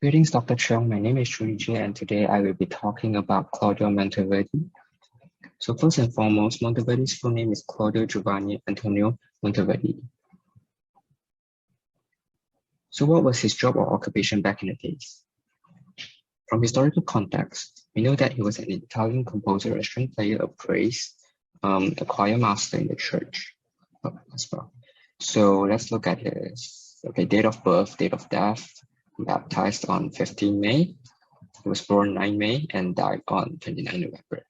Greetings, Dr. Chung. My name is Junji, and today I will be talking about Claudio Monteverdi. So first and foremost, Monteverdi's full name is Claudio Giovanni Antonio Monteverdi. So what was his job or occupation back in the days? From historical context, we know that he was an Italian composer, a string player of praise, a choir master in the church as well. So let's look at his date of birth, date of death. Baptized on 15 May. He was born 9 May and died on 29 November.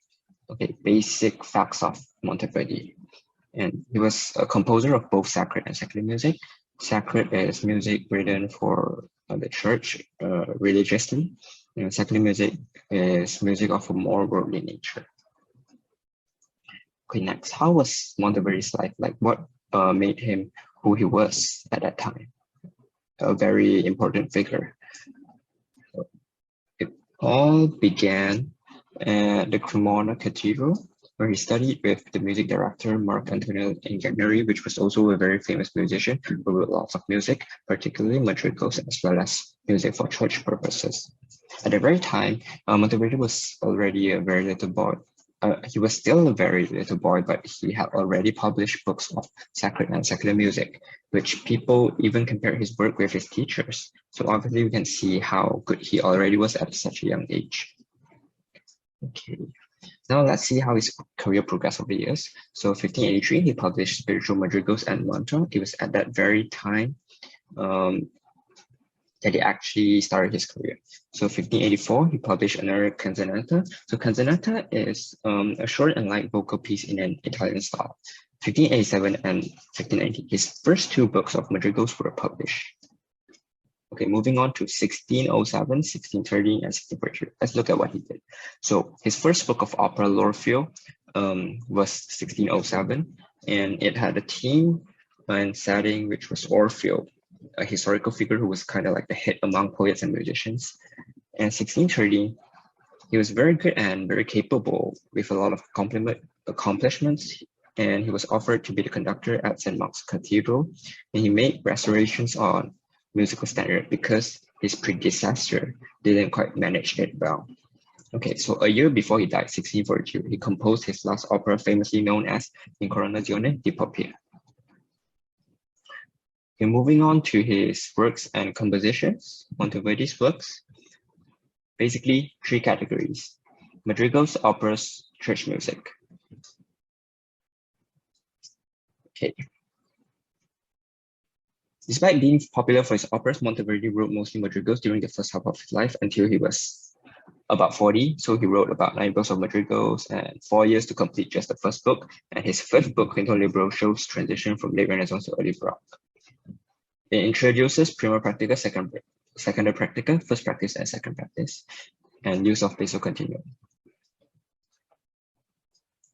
Okay, basic facts of Monteverdi. And he was a composer of both sacred and secular music. Sacred is music written for the church religiously. And secular music is music of a more worldly nature. Okay, next, how was Monteverdi's life like? What made him who he was at that time? A very important figure. It all began at the Cremona Cathedral, where he studied with the music director Mark Antonio Ingegneri, which was also a very famous musician who wrote lots of music, particularly madrigals, as well as music for church purposes. At the very time, Monteverdi was already a very little boy. He was still a very little boy, but he had already published books of sacred and secular music, which people even compare his work with his teachers. So obviously we can see how good he already was at such a young age. Okay, now let's see how his career progressed over the years. So 1583, he published Spiritual Madrigals and Mantra. It was at that very time that he actually started his career. So 1584, he published another canzonetta. So canzonetta is a short and light vocal piece in an Italian style. 1587 and 1590, his first two books of madrigals were published. Okay, moving on to 1607, 1630, and 1643. Let's look at what he did. So his first book of opera, L'Orfeo, was 1607, and it had a theme and setting which was Orfeo, a historical figure who was kind of like the hit among poets and musicians. And 1630, he was very good and very capable with a lot of accomplishments, and he was offered to be the conductor at St. Mark's Cathedral, and he made restorations on musical standard because his predecessor didn't quite manage it well. Okay, so a year before he died, 1642, he composed his last opera, famously known as Incoronazione di Poppia. Okay, moving on to his works and compositions, Monteverdi's works, basically three categories: madrigals, operas, church music. Okay. Despite being popular for his operas, Monteverdi wrote mostly madrigals during the first half of his life until he was about 40. So he wrote about 9 books of madrigals and 4 years to complete just the first book. And his fifth book, Quinto Libro, shows transition from late Renaissance to early Baroque. It introduces prima practica, secunda practica, first practice, and second practice, and use of basso continuum.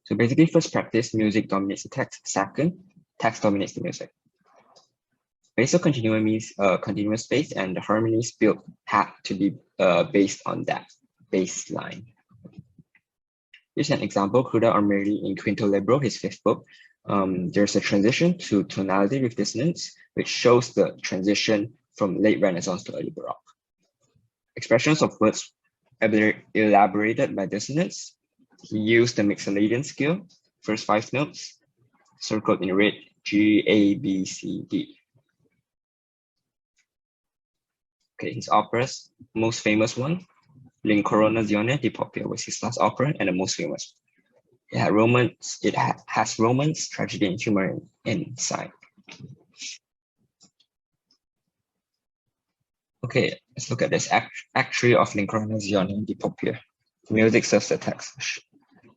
So basically, first practice, music dominates the text. Second, text dominates the music. Basso continuum means continuous space, and the harmonies built had to be based on that baseline. Here's an example, Cruda or Merely in Quinto Libro, his fifth book. There's a transition to tonality with dissonance, which shows the transition from late Renaissance to early Baroque. Expressions of words elaborated by dissonance. He used the Mixolydian scale, first 5 notes, circled in red, G, A, B, C, D. Okay, his operas, most famous one, L'Incoronazione di Poppia was his last opera and the most famous. It has romance, tragedy, and humor inside. Okay, let's look at this Act 3 of L'Incoronazione di Poppia. Music serves the text.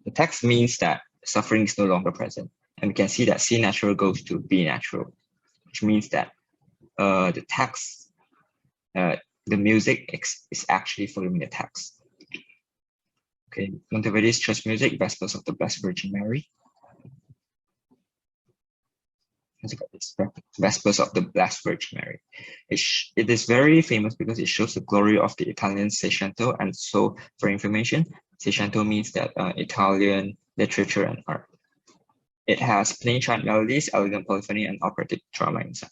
The text means that suffering is no longer present. And we can see that C natural goes to B natural, which means that the text, the music is actually following the text. Okay, Monteverdi's church music, Vespers of the Blessed Virgin Mary. Let's look at this, Vespers of the Blessed Virgin Mary. It is very famous because it shows the glory of the Italian Seicento. And so, for information, Seicento means that Italian literature and art. It has plain chant melodies, elegant polyphony, and operatic drama inside.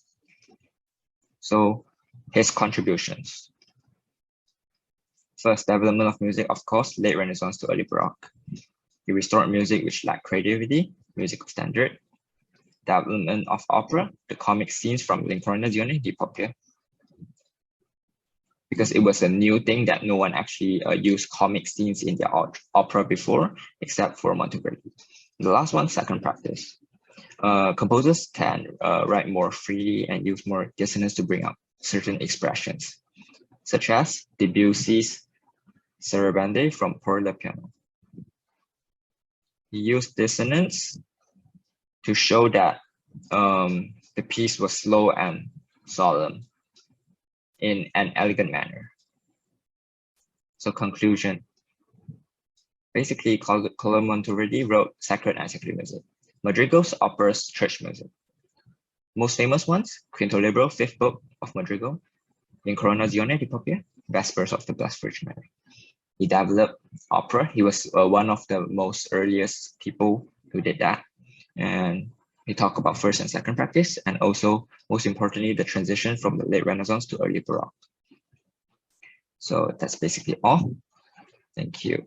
So his contributions. First, development of music, of course, late Renaissance to early Baroque. He restored music which lacked creativity, music of standard. Development of opera, the comic scenes from L'Incarnazione di Poppia. Because it was a new thing that no one actually used comic scenes in their opera before, except for Monteverdi. The last one, second practice. Composers can write more freely and use more dissonance to bring out certain expressions, such as Debussy's Sarabande from Pour le Piano. He used dissonance to show that the piece was slow and solemn in an elegant manner. So conclusion. Basically, Claudio Monteverdi wrote sacred and secular music. Madrigals, operas, church music. Most famous ones, Quinto Libro, fifth book of Madrigal, L'Incarnazione di Poppia, Vespers of the Blessed Virgin Mary. He developed opera. He was one of the most earliest people who did that. And we talk about first and second practice, and also, most importantly, the transition from the late Renaissance to early Baroque. So that's basically all. Thank you.